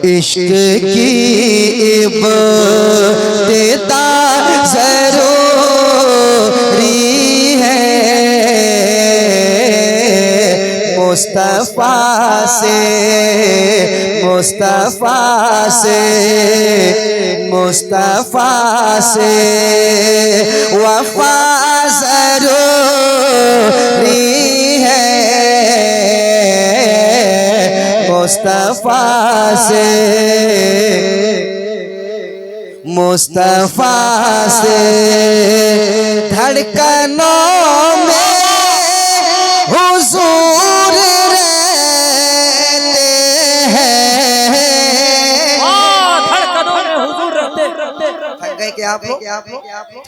इश्क की इब्तिदा ज़रूरी है, मुस्तफ़ा से मुस्तफ़ा से मुस्तफ़ा से वफ़ा ज़रूरी है, मुस्तफ़ा से मुस्तफ़ा से धड़कनों में हुजूर रहते हैं। धड़कनों में हुजूर रहते। थक गए क्या आप लोग?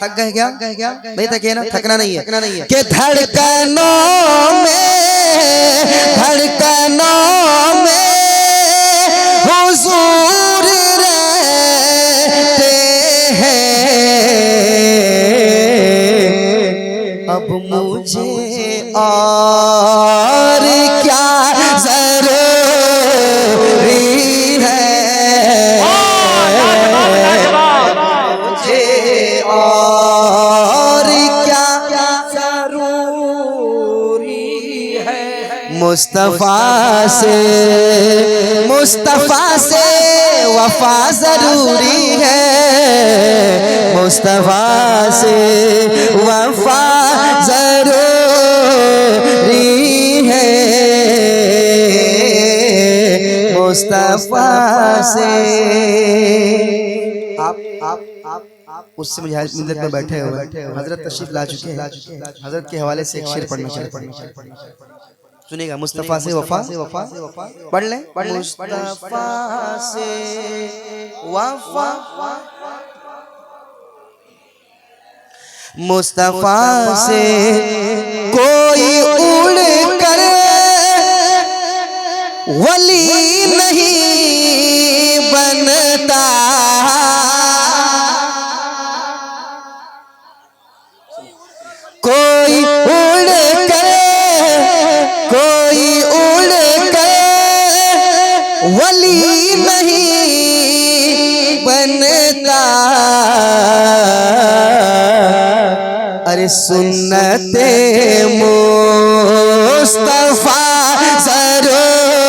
थक गए क्या? नहीं थके ना? थकना नहीं है कि धड़कनों में हुजूर रहते हैं। अब मुझे और क्या ज़रूरी है, मुझे और क्या ज़रूरी है, मुस्तफ़ा से वफ़ा ज़रूरी है, मुस्तफ़ा से वफ़ा ज़रूरी है, मुस्तफ़ा से। आप उससे मुझे मिल्लत में बैठे हुए हजरत तशरीफ ला चुके हैं। हजरत के हवाले से एक शेर पढ़ना चाहते हैं, सुनिएगा। मुस्तफ़ा से वफ़ा पढ़ लें। मुस्तफ़ा से वफ़ा, मुस्तफ़ा से कोई उड़ कर वली नहीं बनता, कोई उड़ कर वली नहीं बनता। अरे सुन्नते मुस्तफ़ा ज़रूरी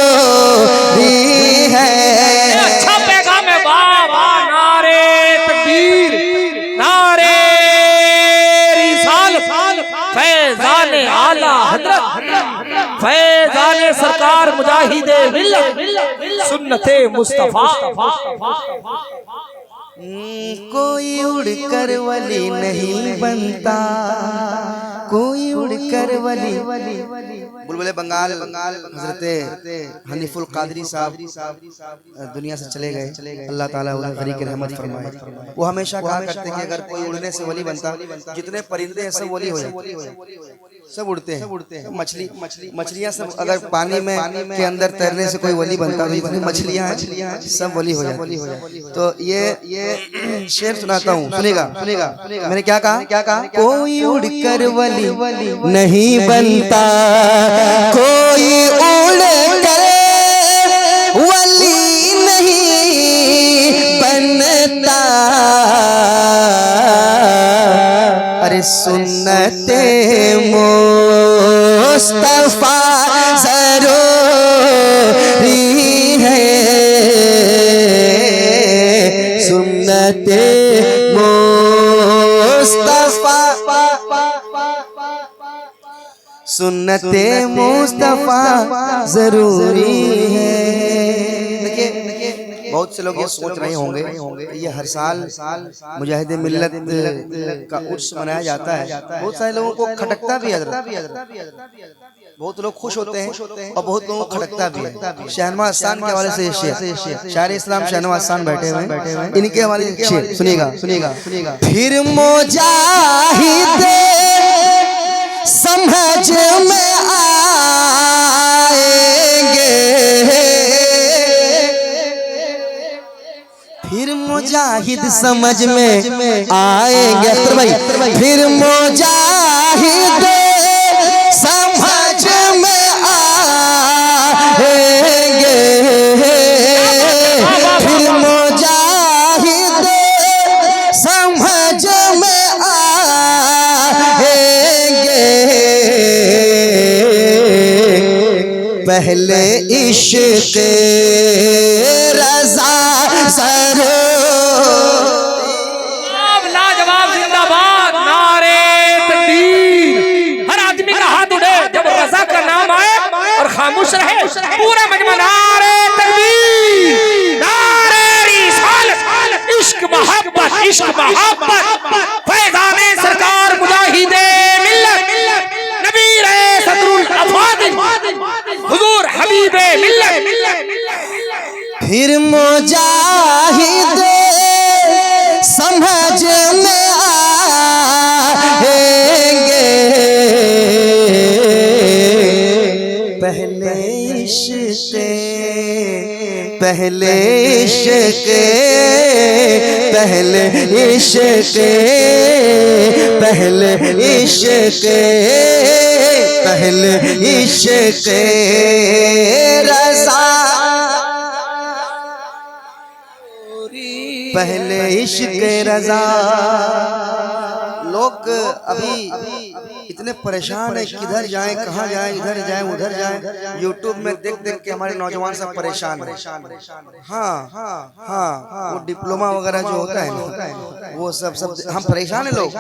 है। अच्छा पैगाम है बाबा। नारे तकबीर, नारे रिसालत, फैज़ान आला हज़रत, फैज़ान सरकार मुजाहिदे मिल्लत, सुन्नते मुस्तफ़ा। कोई उड़कर वली नहीं बनता, कोई उड़कर वली। बुलबुले बंगाल हजरत हनीफुल कादरी साहब दुनिया से चले गए, अल्लाह ताला उन्हें गरीक रहमत फरमाए। वो हमेशा कहा करते कि अगर कोई उड़ने से वली बनता, जितने परिंदे हैं सब वली हो जाते, सब उड़ते हैं। मछलियां सब अगर पानी में के अंदर तैरने से कोई वली बनता, तो जितनी मछलियां हैं सब वली हो जाती। तो ये शेर सुनाता हूँ, सुनेगा। मैंने क्या कहा? कोई उड़कर वली नहीं बनता, कोई उड़कर वली नहीं बनता। अरे सुन्नते मुस्तफ़ा ज़रूरी है, सुन्नते मुस्तफ़ा, सुन्नते मुस्तफ़ा ज़रूरी है। देखिए बहुत से लोग ये सोच रहे होंगे ये हर साल मुजाहिदे मिल्लत का उर्स मनाया जाता है। बहुत सारे लोगों को खटकता भी है, बहुत लोग खुश होते हैं और बहुत लोगों को खटकता भी है। शहनवाज हसन के हवाले से शायर इस्लाम शहनवाज हसन बैठे हुए, इनके हवाले से शेर सुनिएगा। फिर मुजाहिदे समझ में आएंगे, फिर मुजाहिद समझ में आएंगे। अख्तर भाई, फिर मुजाहिद समझ में आएंगे, पहले इश्क़ रज़ा लाजवाब जिंदाबाद नारे तकबीर। हर आदमी का हाथ उठे जब रज़ा का नाम आए और खामोश रहे पूरा मजमा नारे तकबीर नारे रिसालत इश्क मोहब्बत फैज़ाने सरकार मुजाहिदे मिल्लत नबीर सदरुल अफादिल हुजूर हबीबे मिल्लत। फिर मुजाहिद समझ में आएंगे पहले इश्क़ पहले इश्क़ पहले इश्क़ पहले इश्क़ पहले इश्क़ रज़ा पहले इश्क़ रज़ा। लोग अभी इतने परेशान है, किधर जाएं कहाँ जाएं, इधर जाएं उधर जाएं। यूट्यूब में देख देख के हमारे नौजवान सब परेशान है। हाँ वो डिप्लोमा वगैरह जो होता है ना वो सब हम परेशान है लोग।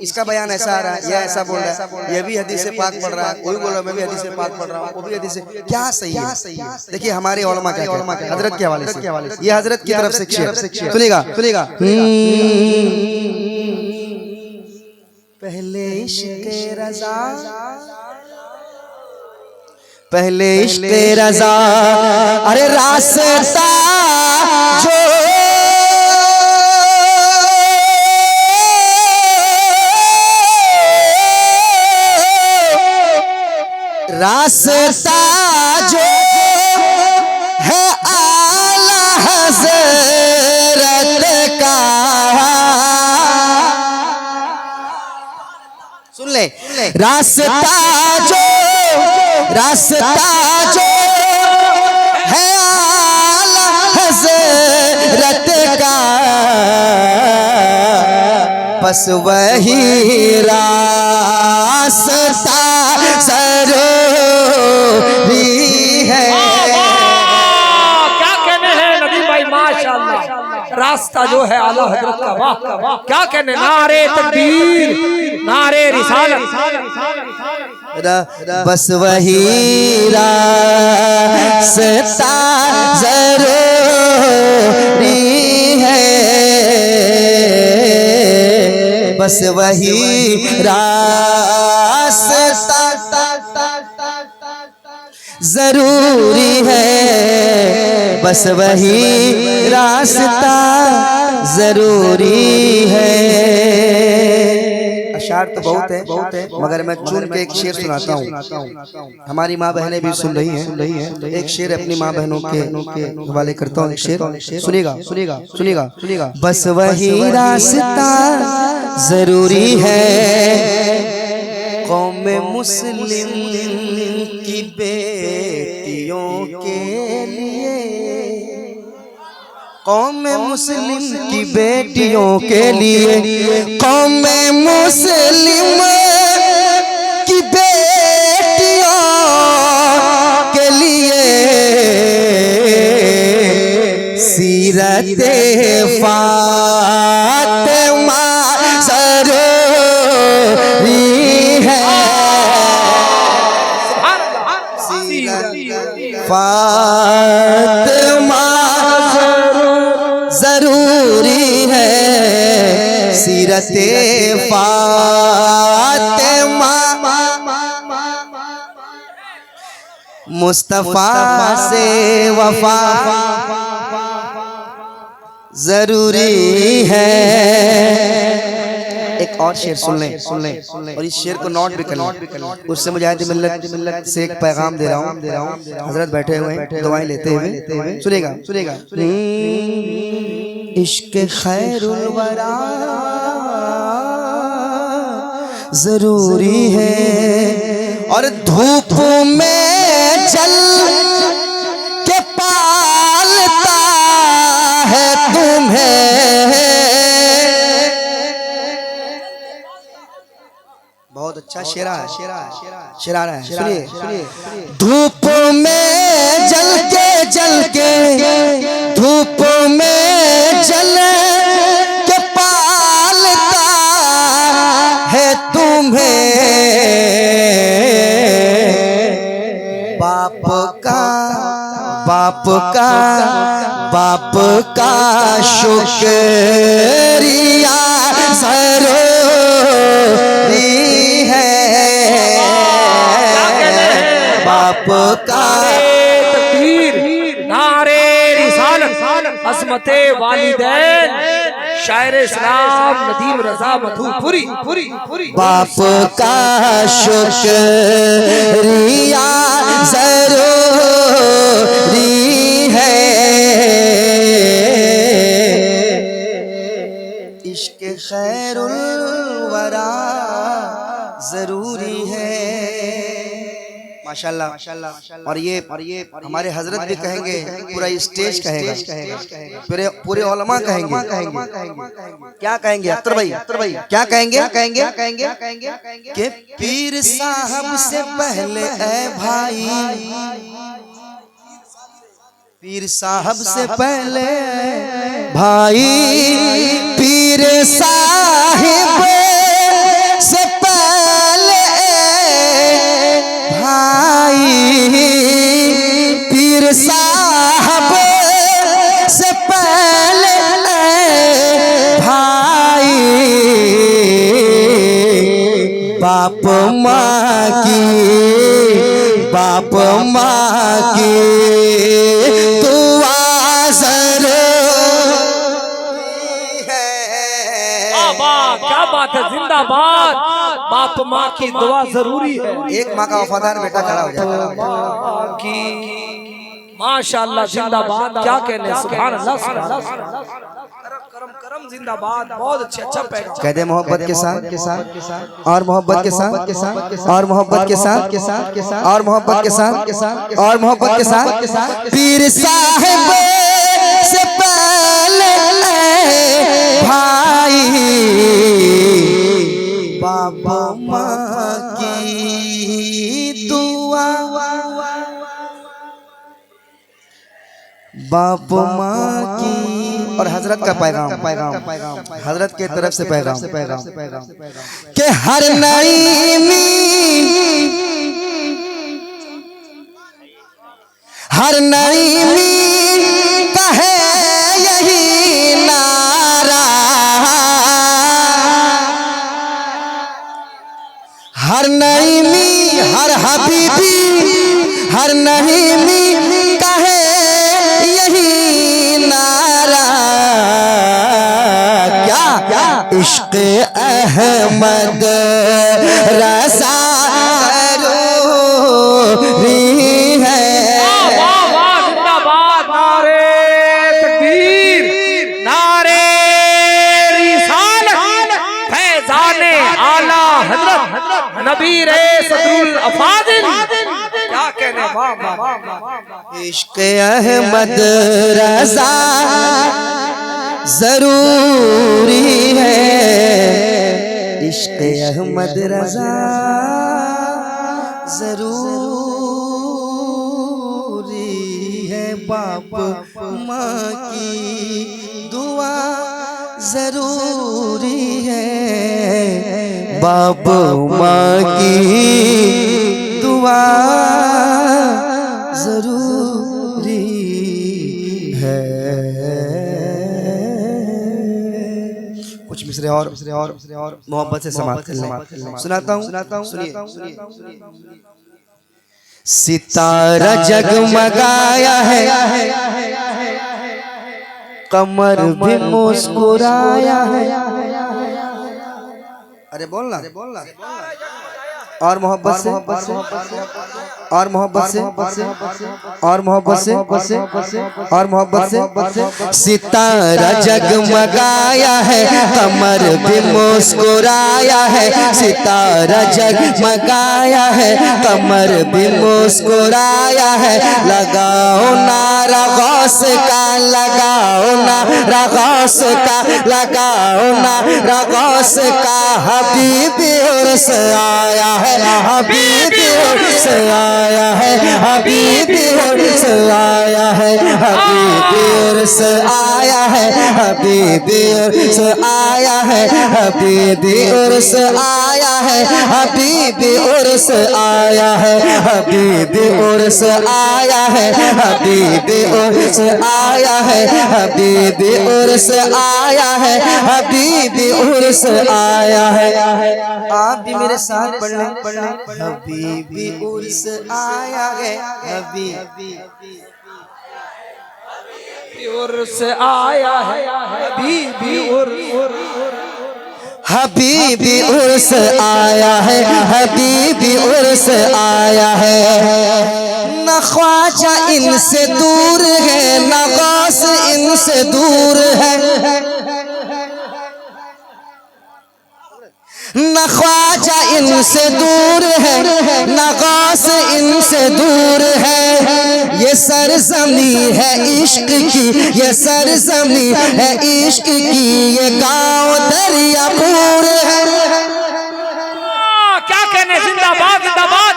इसका बयान ऐसा आ रहा है, यह ऐसा बोल रहा है, ये भी हदीस से पाक पढ़ रहा है, कोई बोल रहा है मैं भी हदीस से पाक पढ़ रहा हूँ, वो भी हदीस से। क्या सही है? देखिए हमारे उलमा क्या कहते हैं हजरत के हवाले से, ये हजरत की तरफ से सुनेगा। पहले इश्क़ रज़ा पहले इश्क़ रज़ा अरे रास्ता जो रास्ता जो है आला हज़रत का। सुन ले रास्ता जो है आला हज़रत का बस वही रास्ता ज़रूरी है। क्या कहने हैं नबी भाई माशाअल्लाह। रास्ता जो है आला हजरत का, वाह क्या कहने। नारे तकबीर नारे रिसालत बस वही रास्ता ज़रूरी है बस वही रास्ता ज़रूरी है बस वही रास्ता ज़रूरी है। अशार तो बहुत है मगर मैं चुन के एक शेर सुनाता हूँ। हमारी माँ बहनें भी सुन रही हैं। एक शेर अपनी माँ बहनों के हवाले करता हूँ। एक शेर सुनिएगा। बस वही रास्ता ज़रूरी है कौम मुस्लिम की बेटियों के लिए कौम मुस्लिम की बेटियों के लिए कौम मुस्लिम की बेटियों के लिए सीरत फातिमा ज़रूरी है फातिमा ज़रूरी है सीरत फातिमा मुस्तफ़ा से वफा ज़रूरी है। एक और शेर सुन लें और इस शेर को नोट भी कर लें। उससे मुजाहिद मिल्लत से एक पैगाम दे रहा हूँ। हजरत बैठे हुए दुआएं लेते हुए सुनेगा। इश्क़ खैरुल वरा ज़रूरी है और धूप में जल के पालता है तुम्हें। बहुत अच्छा शेरा है, शेरा रहा है, सुनिए। धूप में जल के धूप में जल के पालता है तुम्हें बाप का शुक्रिया जरूरी है। बाप का नारे रिसालत अज़मते वालिदैन शायर इस्लाम नदीम रजा मधुपुरी बाप का शुक्रिया जरूरी है। इश्क खैरुल वरा जरूरी है। माशाल्लाह। और ये हमारे हजरत भी कहेंगे, पूरा स्टेज कहेगा, पूरे उलमा कहेंगे। क्या कहेंगे अख्तर भाई? क्या कहेंगे? कि पीर साहब से पहले ऐ भाई, पीर साहब से पहले भाई, पीर साहिब से पहले भाई, पीर साहब से पहले भाई, बाप माँ की दुआ जरूरी है। क्या बात है, जिंदाबाद। बाप माँ की दुआ जरूरी है। एक माँ का वफादार बेटा खड़ा हो जाता है। माशाअल्लाह, जिंदाबाद। क्या कहने, सुभान अल्लाह। करम जिंदाबाद। बहुत अच्छा पैगाम। कहते मोहब्बत के साथ और मोहब्बत के साथ और मोहब्बत के साथ और मोहब्बत के साथ और मोहब्बत के साथ, पीर साहिब से पहले भाई, बाबा माँ की दुआ, बाप माँ की। और हजरत का पैगाम हजरत के तरफ से पैगाम कि हर नईमी कहे यही नारा, हर नईमी हर हबीबी हर नईमी कहे यही नारा। क्या इश्क अहमद रज़ा जरूरी है। जिंदाबाद। नारे तकबीर, नारे रिसालत, फैज़ाने आला हज़रत नबीर सदरुल अफादिल। क्या कहने, इश्क अहमद रज़ा जरूरी है। इश्क अहमद रज़ा जरूरी है। बाप माँ की दुआ जरूरी है। बाप माँ की दुआ जरूरी है। कुछ मिसरे और मोहब्बत से समाप्त कर लें। सुनाता हूँ, सुनिए। सितारा जगमगाया है, कमर भी मुस्कुराया है। अरे बोलना और मोहब्बत से, और मोहब्बत से, और मोहब्बत से, और मोहब्बत से। सितारा जगमगाया है, कमर भी मुस्कुराया है। सितारा जगमगाया है, कमर भी मुस्कुराया है। लगाओ नारा गौस का, लगाओ नारा गौस का, लगाओ नारा गौस का। हबीबी उर्स आया है, हबीबी उर्स आया है, हबीबी उर्स आया है, हबीबी उर्स आया है, हबीबी उर्स आया है, हबीबी उर्स आया है, हबीबी उर्स आया है, हबीबी उर्स आया है, हबीबी उर्स आया है, हबीबी उर्स आया है, हबीबी उर्स आया है। आप भी मेरे साथ पढ़ लें, हबीबी उर्स आया है, हबीबी उर्स आया है, हबीबी हबीबी उर्स आया है, हबीबी उर्स आया है। न ख्वाजा इनसे दूर है, न गौस इनसे दूर है। न ख्वाजा इनसे दूर है, न गौस इनसे दूर है। ये सरजमी है इश्क की, ये सरजमी है इश्क की। ये गाँव दरियापुर है। क्या कहने, जिंदाबाद जिंदाबाद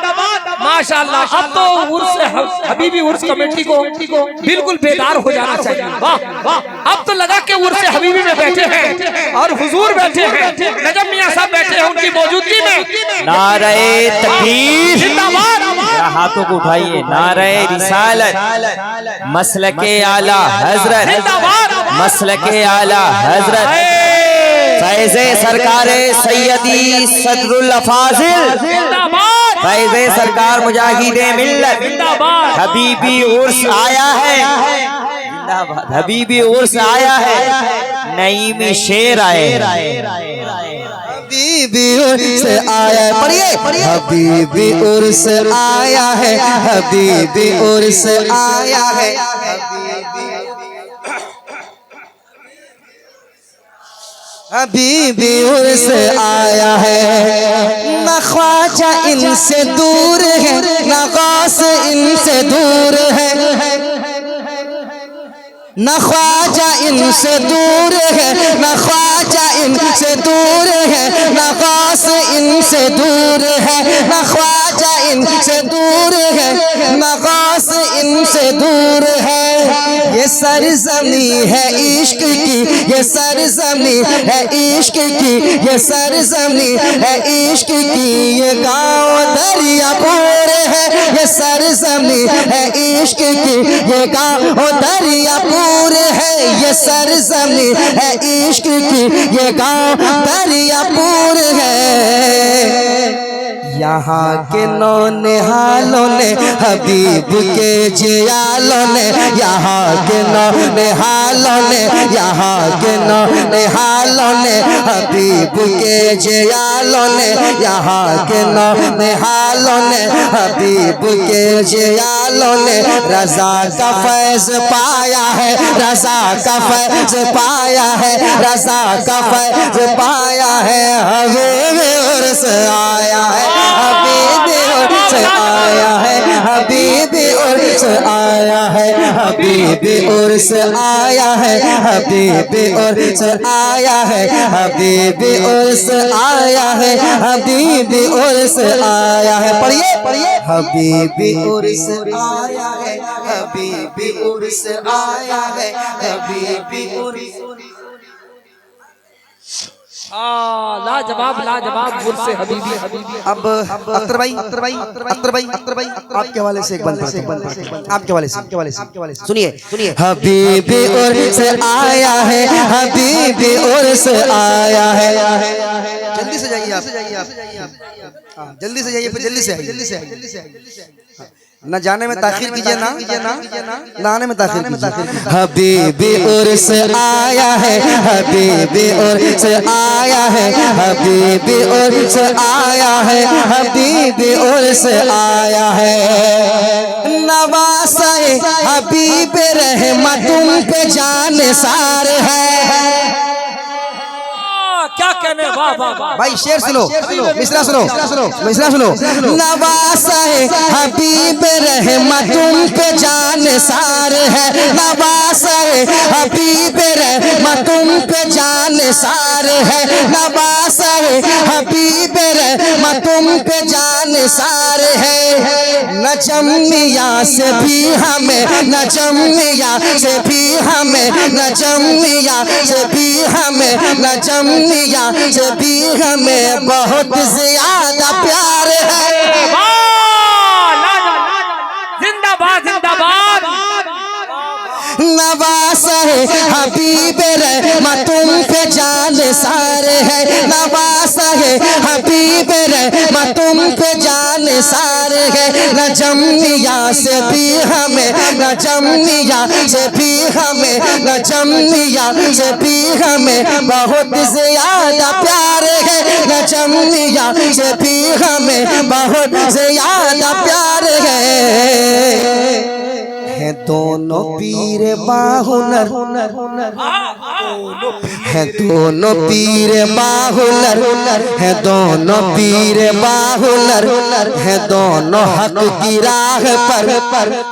माशाअल्लाह। अब तो उर्स हबीबी उर्स कमेटी को बिल्कुल बेदार हो जाना चाहिए। वाह वाह, अब तो लगा कि उर्स हबीबी में बैठे हैं और हुजूर बैठे हैं, नजम मियां साहब बैठे हैं उनकी मौजूदगी में। नारे तकबीर, जिंदाबाद। हाथों को उठाइए। नारे रिसालत, मसलके आला हजरत, जिंदाबाद। मसलके आला हजरत फैज़े सरकारे सैयदी सदरुल अफाजिल, जिंदाबाद। फैज़े सरकार मुजाहिदे मिल्लत, जिंदाबाद। हबीबी उर्स आया है, जिंदाबाद। हबीबी उर्स आया है, नईमी शेर आए। हबीबी उर्स आया है, पढ़िए। हबीबी उर्स आया है, हबीबी उर्स आया है, हबीबी उर्स आया है। न ख्वाजा इनसे दूर है, न गौस इनसे दूर है। न ख्वाजा इनसे दूर है, न ख्वाजा इनसे दूर है, न गौस इनसे दूर है। न ख्वाजा इनसे दूर है, न गौस इनसे दूर है। ये सरजमी है इश्क की, ये सरजमी है इश्क की, ये सरजमी है इश्क की। ये गाँव दरियापुर है, ये सरजमी है इश्क की, ये गाँव दरियापुर है। ये सरजमी है इश्क की, ये गाँव दरियापुर है। यहाँ के नौनिहालों ने, हबीब के जियालों ने, यहाँ के नौनिहालों ने, यहाँ के नौनिहालों ने, हबीब के जियालों ने, यहाँ के नौनिहालों ने, हबीब के जियालों ने। रज़ा का फैज़ पाया है, रज़ा का फैज़ पाया है, रज़ा का फैज़ पाया है। हबीबी उर्स आया है, हबीबी उर्स आया है, हबीबी उर्स आया है, हबीबी उर्स आया है, हबीबी उर्स आया है, हबीबी उर्स आया है, हबीबी उर्स आया है। पढ़िए। हबीबी उर्स आया है, हबीबी उर्स आया है, हबीबी उर्स। लाजवाब लाजवाब उर्स हबीबी। अब अख्तर भाई आपके हवाले से एक बंद आपके हवाले से सुनिए। हबीबी उर्स आया है, हबीबी उर्स आया है। जल्दी से जाइए आप, जल्दी से जाइए, फिर जल्दी से आइए। न जाने में ताखिर कीजिए ना, न आने में ताखिर कीजिए। हबीबी उर्स आया है, हबीबी उर्स आया है, हबीबी उर्स आया है, हबीबी उर्स आया है। नवासे हबीब रहमत तुम पे जानिसार है। क्या कहने, वाह वाह वाह। भाई शेर सुनो, मिसरा सुनो, मिसरा सुनो। नवासा है हबीब रहमत तुम पे जानिसार है। नवासा है हबीब रहमत तुम पे जानिसार है। नवासा है हबीब रहमत तुम पे जानिसार है। नजमिया से भी हमें, नजमिया से भी हमें, नजमिया से भी हमें, नजमिया से भी हमें बहुत ज्यादा प्यार है। जिंदाबाद जिंदाबाद। नवास है हबीब रहमत तुम पे जानिसार है। नवास है हबीब रहमत तुम पे जानिसार है। नजमिया से भी हमें, नजमिया से भी हमें, नजमिया से भी हमें बहुत ज्यादा प्यार है। नजमिया से भी हमें बहुत ज्यादा प्यार है। दोनों पीर बाहुनर है, दोनों पीर बाहुनर है, दोनों पीर बाहुनर है, दोनों हक की राह पर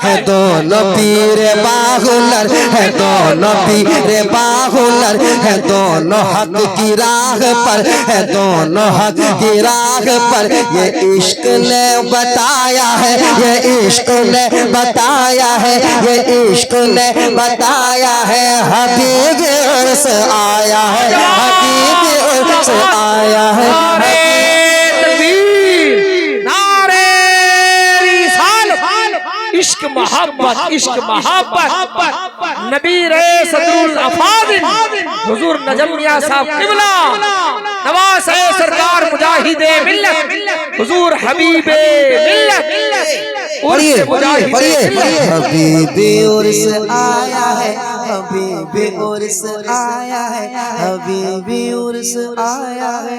है। दोनों पीर बाहुनर है, दोनों पीर बाहुनर है, दोनों हक की राह पर है, दोनों हक की राह पर। ये इश्क ने बताया है, ये इश्क ने बताया है, ये इश्क ने बताया है। हबीब उर्स आया है, हबीब उर्स आया है। नारे तकबीर, नारे रिसालत। इश्क मोहब्बत, इश्क मोहब्बत। नबी रे सदरुल अफादिल हुजूर नजम मियां साहब किबला, नवाज है सरकार मुजाहिदे मिल्लत, हुजूर हबीबे मिल्लत। पढ़िए पढ़िए। हबीबी उर्स आया है, हबीबी उर्स आया है, हबीबी उर्स आया है।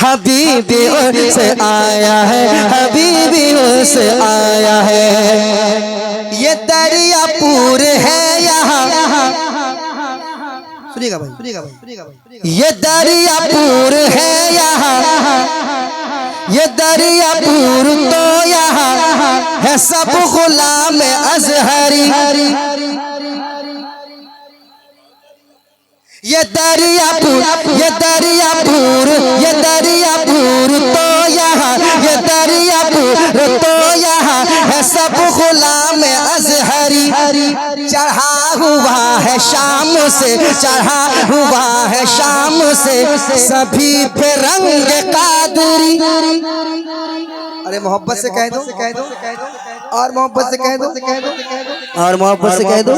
हबीबी उर्स आया है, हबीबी उर्स आया है। ये दरिया पूर है यहाँ, सुनिएगा भाई, सुनिएगा भाई, सुनिएगा भाई। ये दरिया पूर है यहाँ, ये दरिया पूर तो यहाँ है सब गुलाम अजहरी। ये दरियापुर, ये दरियापुर, ये दरियापुर तो यहाँ, ये दरियापुर तो यहाँ है सब गुलाम अजहरी। चढ़ा हुआ है शाम से, चढ़ा हुआ है शाम से सभी पे रंग कादरी। अरे मोहब्बत से कह दो, कह दो, और मोहब्बत से कह दो, कह दो, और मोहब्बत से कह दो।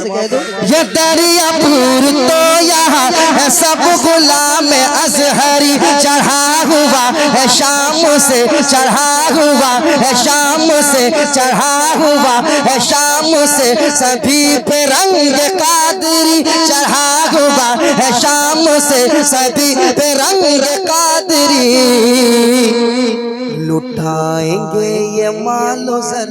ये दरियापुर तो यहाँ है सब गुलाम अजहरी। चढ़ा हुआ है शाम से, चढ़ा हुआ है शाम से, चढ़ा हुआ है शाम से सभी पे रंग कादरी। चढ़ा हुआ है शाम से सभी पे रंग कादरी। लुटाएंगे ये मालो सर,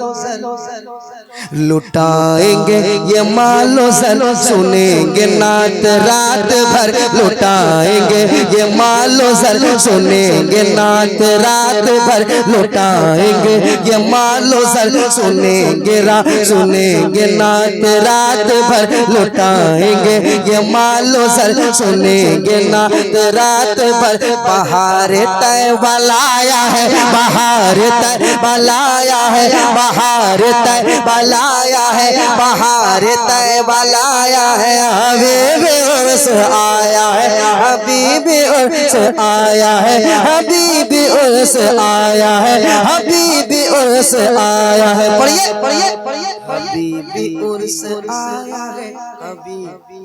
लुटाएंगे ये मालो सर, सुनेंगे नात रात भर। लुटाएंगे ये मालो सर, सुनेंगे नात रात भर। लुटाएंगे ये मालो सर, सुनेंगे सुनेंगे नात रात भर। लुटाएंगे ये मालो सर, सुनेंगे नात रात भर। बहार तय बलाया है, बहार तय बलाया है, बहार तय बलाया है, बहार तय बलाया है। हबीब उर्स आया है, हबीब उर्स आया है, हबीब उर्स आया है, हबीब उर्स आया है। पढ़िए पढ़िए पढ़िए। हबीबी उर्स आया है, हबीबी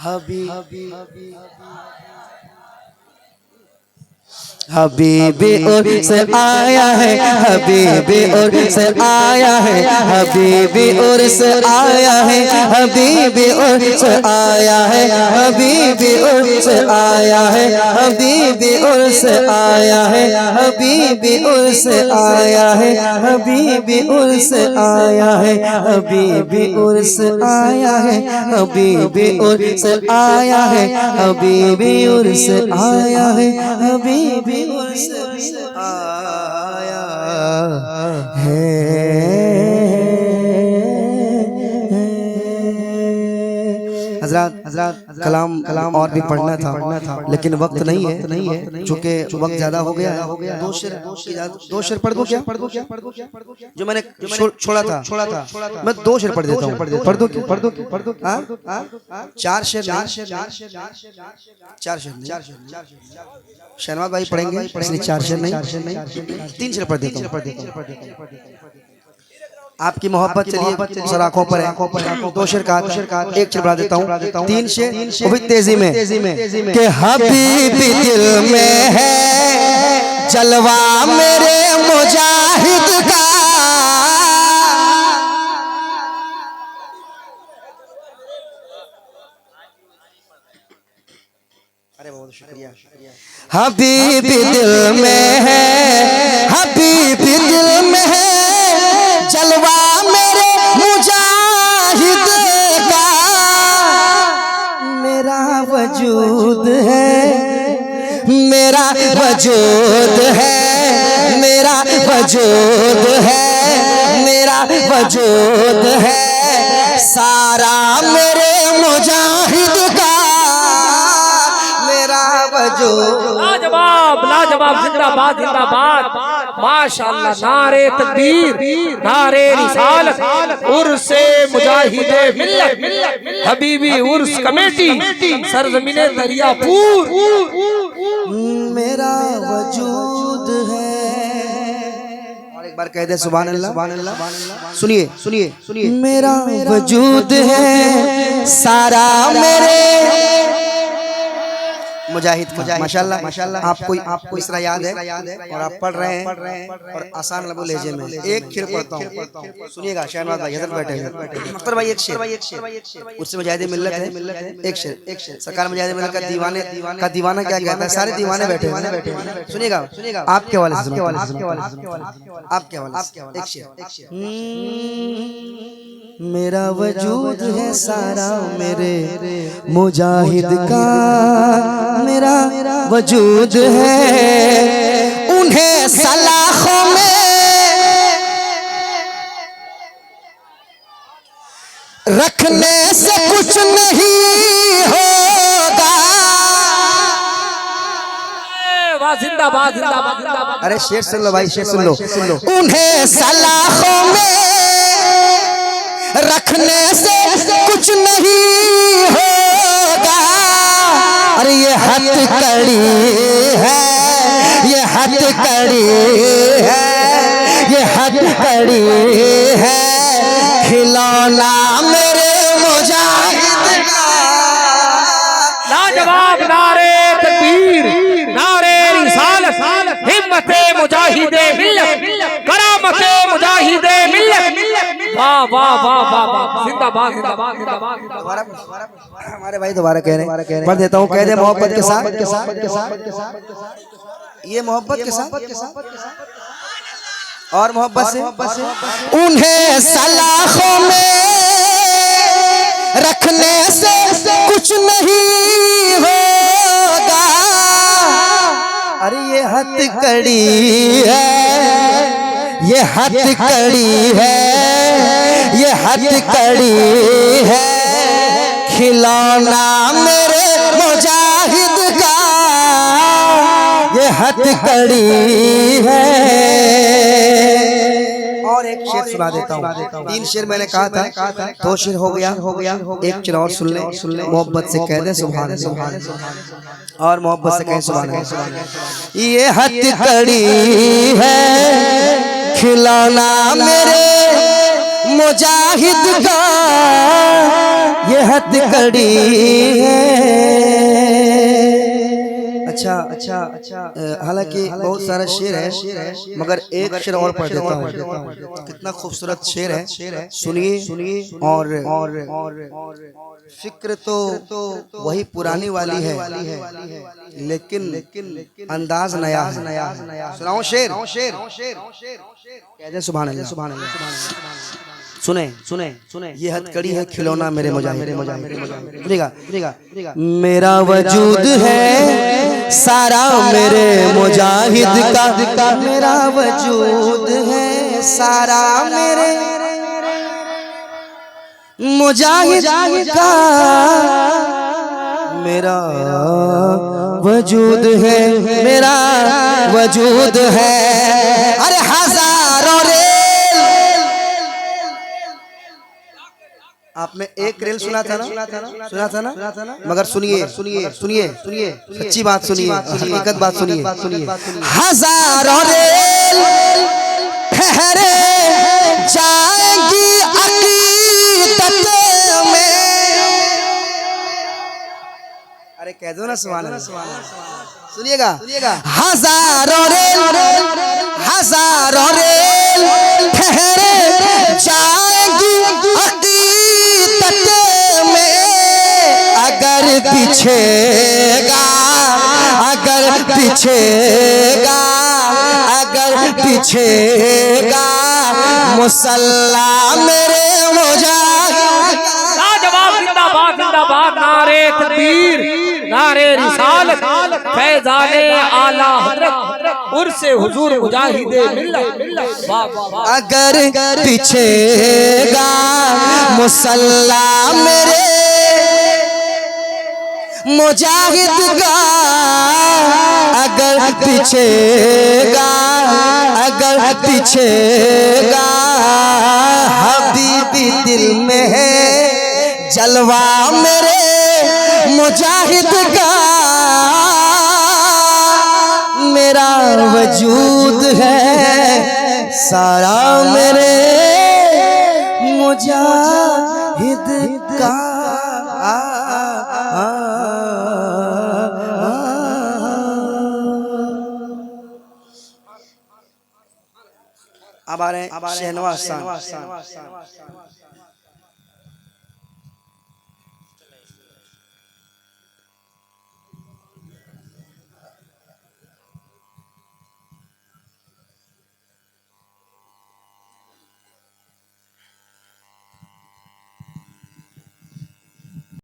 हबीबी हबीबी उर्स आया है, हबीबी उर्स आया है, हबीबी उर्स आया है, हबीबी उर्स आया है, हबीबी उर्स आया है, हबीबी उर्स आया है, हबीबी उर्स आया है, हबीबी उर्स आया है, हबीबी उर्स आया है, हबीबी उर्स आया है, हबीबी उर्स आया है, हबीबी उर्स आया है। हजरत कलाम और भी पढ़ना था लेकिन वक्त नहीं है चूंकि वक्त ज्यादा हो गया है। दो शेर पढ़ दो क्या जो मैंने छोड़ा था मैं 2 शेर पढ़ देता हूँ। पढ़ दो चार शेर शहनाज भाई पढ़ेंगे इसलिए 4 शेर नहीं 3 शेर पढ़ देता हूँ। आपकी मोहब्बत चलिए सर आंखों पर है। 2 शेर का 1 शेर बढ़ा देता हूँ। 3 शेर वो भी तेजी में कि हबीबी दिल में है जलवा मेरे मुजाहिद का, हबीबी दिल में है, हबीबी दिल में है जलवा मेरे मुजाहिद का, मेरा वजूद है, मेरा वजूद है, मेरा वजूद है, मेरा वजूद है सारा मेरे मुजाहिद का, लाजवाब लाजवाब जिंदाबाद जिंदाबाद माशाअल्लाह। नारे तकबीर नारे रिसालत उर्से मुजाहिदे मिल्लत हबीबी उर्स कमेटी सरजमीने दरियापुर मेरा वजूद है। और एक बार कह दे सुभान अल्लाह। सुनिए मेरा वजूद है सारा मेरे मुजाहिद माशाल्लाह। आपको इस तरह याद है और आप पढ़ रहे हैं और आसान लबो लहजे में। एक शेर पढ़ता हूँ सुनिएगा। शहनाज भाई इधर बैठे हैं, अख्तर भाई एक शेर उससे मुजाहिद मिल्लत है। एक शेर सरकार मुजाहिद मिल्लत का दीवाना क्या कहता है? सारे दीवाने बैठे हैं। सुनिएगा आपके हवाले से, आपके हवाले से एक शेर। मेरा वजूद है सारा मेरे मुजाहिद का, मेरा वजूद है उन्हें सलाखों में रखने से कुछ नहीं होगा। जिंदाबाद जिंदाबाद जिंदाबाद। अरे शेर सुन लो भाई, शेर सुन लो। उन्हें सलाखों में रखने से कुछ नहीं होगा। अरे ये हथकड़ी है, ये हथकड़ी है, ये हथकड़ी है खिलौना मेरे मुजाहिद का। लाजवाब नारे तकबीर नारे रिसालत हिम्मते मुजाहिदे मिल्लत करामते मुजाहिदे मिल्लत। वाह वाह वाह वाह वाह जिंदाबाद जिंदाबाद जिंदाबाद। हमारे भाई दोबारा कह रहे हैं, पढ़ देता हूँ। कह दे मोहब्बत के साथ, ये मोहब्बत के साथ और मोहब्बत से। उन्हें सलाखों में रखने से कुछ नहीं होगा। अरे ये हथकड़ी है, ये हथकड़ी है, ये हथकड़ी है खिलौना मेरे मुजाहिद का, ये हथकड़ी है। और एक शेर सुना देता हूँ। 3 शेर मैंने कहा था, 2 शेर हो गया। एक शेर और सुन ले। मोहब्बत से कह दे सुभान अल्लाह, और मोहब्बत से कह सुभान अल्लाह। ये हथकड़ी है खिलौना मेरे मुजाहिद का, ये हथकड़ी है। हालांकि बहुत सारा शेर है मगर एक शेर और पढ़ देता हूँ। कितना खूबसूरत शेर है, सुनिए। और फिक्र तो वही पुरानी वाली है लेकिन अंदाज नया है। सुनाओ शेर, कहते सुभान अल्लाह, सुभान अल्लाह। सुने ये हथकड़ी है खिलौना मेरे मुजाहिद। मेरा वजूद है सारा मेरे मुजाहिद का, मेरा वजूद है सारा मेरे मुजाहिद का, मेरा वजूद है, मेरा वजूद है। अरे हजारों रेल, आपने एक रेल सुना था ना, मगर सुनिए सच्ची बात सुनिए, हकीकत बात सुनिए। हजारों रेल ठहरे जाएंगी अकीदत में। अरे कह दो ना सुभान अल्लाह। सुनिएगा, हजारों रेल ठहरे जाएंगी अकीदत में। अगर पीछेगा मुसल्ला मेरे मुजाहिद। लाजवाब, जिंदाबाद जिंदाबाद, नारे तकबीर, नारे रिसालत, फैज़ाने आला हज़रत, उर्से हुजूर मुजाहिदे मिल्लत। वाह वाह वाह। अगर पीछेगा मुसल्ला मेरे मुजाहिद का, अगर पीछेगा हबीबी दिल में है जलवा मेरे मुजाहिद का। मेरा वजूद है सारा मेरे मुजाहिद का। अब आ रहे हैं शहनवाज साहब।